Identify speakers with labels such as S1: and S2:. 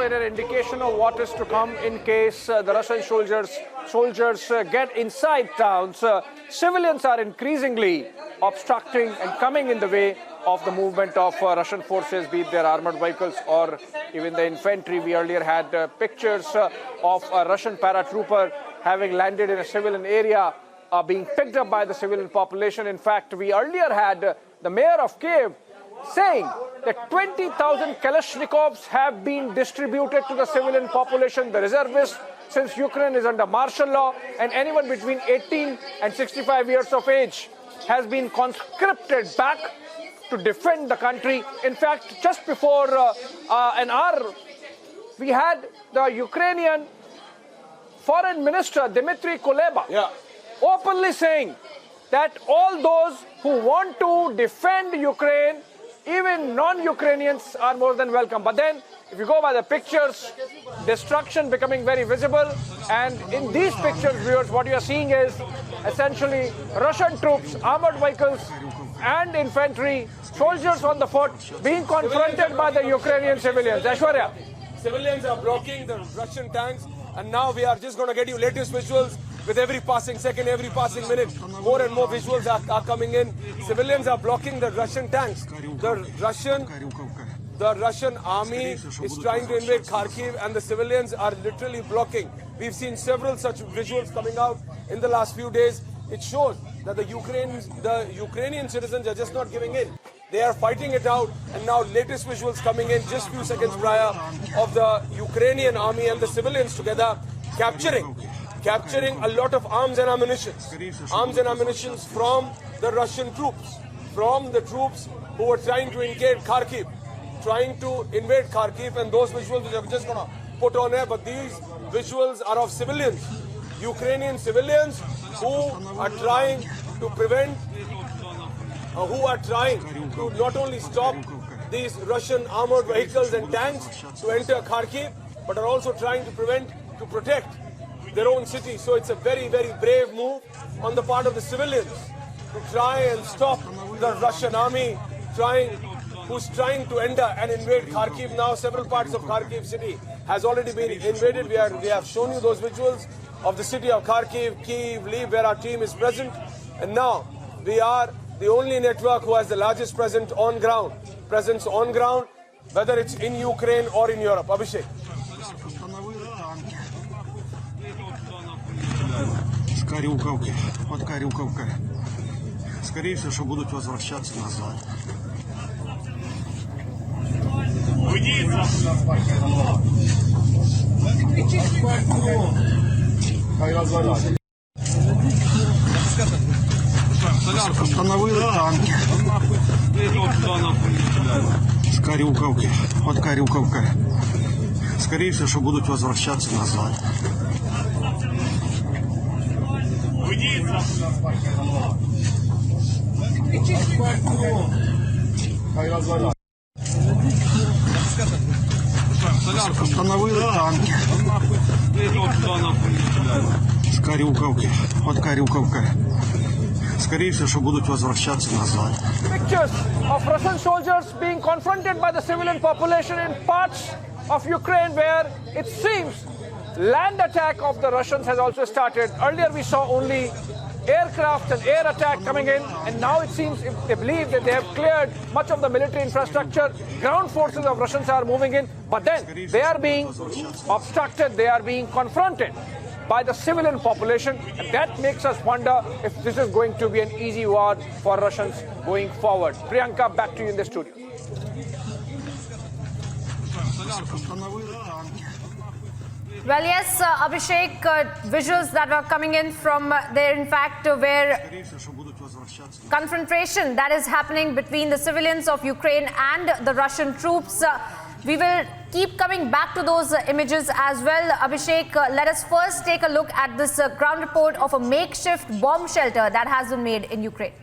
S1: in an indication of what is to come in case the Russian soldiers get inside towns. Civilians are increasingly obstructing and coming in the way of the movement of Russian forces, be it their armored vehicles or even the infantry. We earlier had pictures of a Russian paratrooper having landed in a civilian area, being picked up by the civilian population. In fact, we earlier had the mayor of Kiev saying that 20,000 Kalashnikovs have been distributed to the civilian population, the reservists, since Ukraine is under martial law, and anyone between 18 and 65 years of age has been conscripted back to defend the country. In fact, just before an hour, we had the Ukrainian foreign minister, Dmitry Kuleba, openly saying that all those who want to defend Ukraine, even non-Ukrainians, are more than welcome. But then, if you go by the pictures, destruction becoming very visible. And in these pictures, viewers, what you are seeing is essentially Russian troops, armored vehicles, and infantry, soldiers on the foot, being confronted by the Ukrainian civilians. Aishwarya.
S2: Civilians are blocking the Russian tanks, and now we are just going to get you latest visuals with every passing second, every passing minute. More and more visuals are coming in. Civilians are blocking the Russian tanks. The Russian army is trying to invade Kharkiv, and the civilians are literally blocking. We've seen several such visuals coming out in the last few days. It shows that the Ukrainian citizens are just not giving in. They are fighting it out, and now latest visuals coming in just few seconds prior of the Ukrainian army and the civilians together capturing a lot of arms and ammunition from the Russian troops, from the troops who were trying to invade Kharkiv, and those visuals which I'm just going to put on air, but these visuals are of civilians, Ukrainian civilians who are trying to prevent, who are trying to not only stop these Russian armored vehicles and tanks to enter Kharkiv, but are also trying to protect their own city. So it's a very, very brave move on the part of the civilians to try and stop the Russian army who's trying to enter and invade Kharkiv. Now several parts of Kharkiv city has already been invaded. We have shown you those visuals of the city of Kharkiv, Kyiv, Lviv, where our team is present. And now we are the only network who has the largest presence on ground, whether it's in Ukraine or in Europe. Abhishek.
S3: Карюковки, от Карюковка. Скорее всего, что будут возвращаться назад. Остановили танки. С Карюковки, от Карюковка. Скорее всего, что будут возвращаться назад. Остановили танки. С Карюковки, от Карюковка. Скорее всего, что будут возвращаться назад.
S1: Pictures of Russian soldiers being confronted by the civilian population in parts of Ukraine where it seems land attack of the Russians has also started. Earlier we saw only aircraft and air attack coming in, and now it seems they believe that they have cleared much of the military infrastructure. Ground forces of Russians are moving in, but then they are being obstructed, they are being confronted by the civilian population, and that makes us wonder if this is going to be an easy war for Russians going forward. Priyanka, back to you in the studio.
S4: Well, yes, Abhishek, visuals that are coming in from there, in fact, where confrontation that is happening between the civilians of Ukraine and the Russian troops. We will keep coming back to those images as well. Abhishek, let us first take a look at this ground report of a makeshift bomb shelter that has been made in Ukraine.